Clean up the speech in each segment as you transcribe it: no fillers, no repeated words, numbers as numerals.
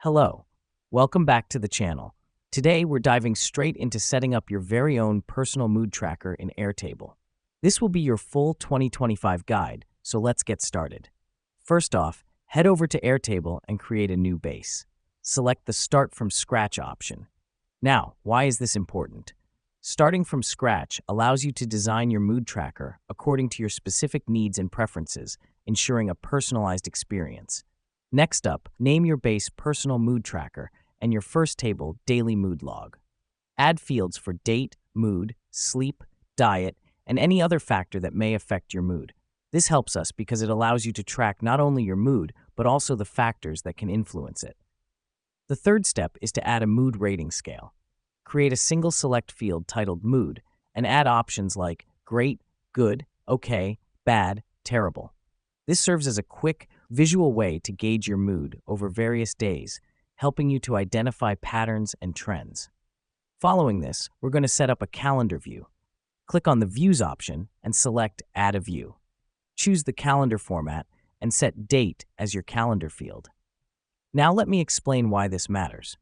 Hello, welcome back to the channel. Today we're diving straight into setting up your very own personal mood tracker in Airtable. This will be your full 2025 guide, so let's get started. First off, head over to Airtable and create a new base. Select the Start from Scratch option. Now, why is this important? Starting from scratch allows you to design your mood tracker according to your specific needs and preferences, ensuring a personalized experience. Next up, name your base Personal Mood Tracker and your first table Daily Mood Log. Add fields for date, mood, sleep, diet, and any other factor that may affect your mood. This helps us because it allows you to track not only your mood, but also the factors that can influence it. The third step is to add a mood rating scale. Create a single select field titled Mood and add options like Great, Good, Okay, Bad, Terrible. This serves as a quick, visual way to gauge your mood over various days, helping you to identify patterns and trends. Following this, we're going to set up a calendar view. Click on the Views option and select Add a View. Choose the calendar format and set Date as your calendar field. Now let me explain why this matters.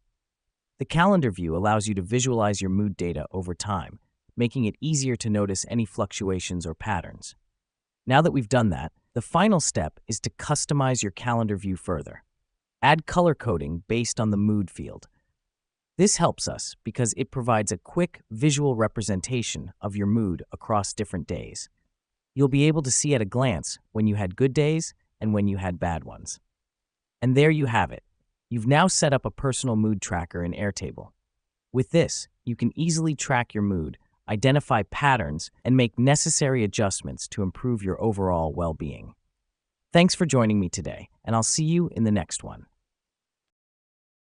The calendar view allows you to visualize your mood data over time, making it easier to notice any fluctuations or patterns. Now that we've done that, the final step is to customize your calendar view further. Add color coding based on the mood field. This helps us because it provides a quick visual representation of your mood across different days. You'll be able to see at a glance when you had good days and when you had bad ones. And there you have it. You've now set up a personal mood tracker in Airtable. With this, you can easily track your mood, identify patterns, and make necessary adjustments to improve your overall well-being. Thanks for joining me today, and I'll see you in the next one.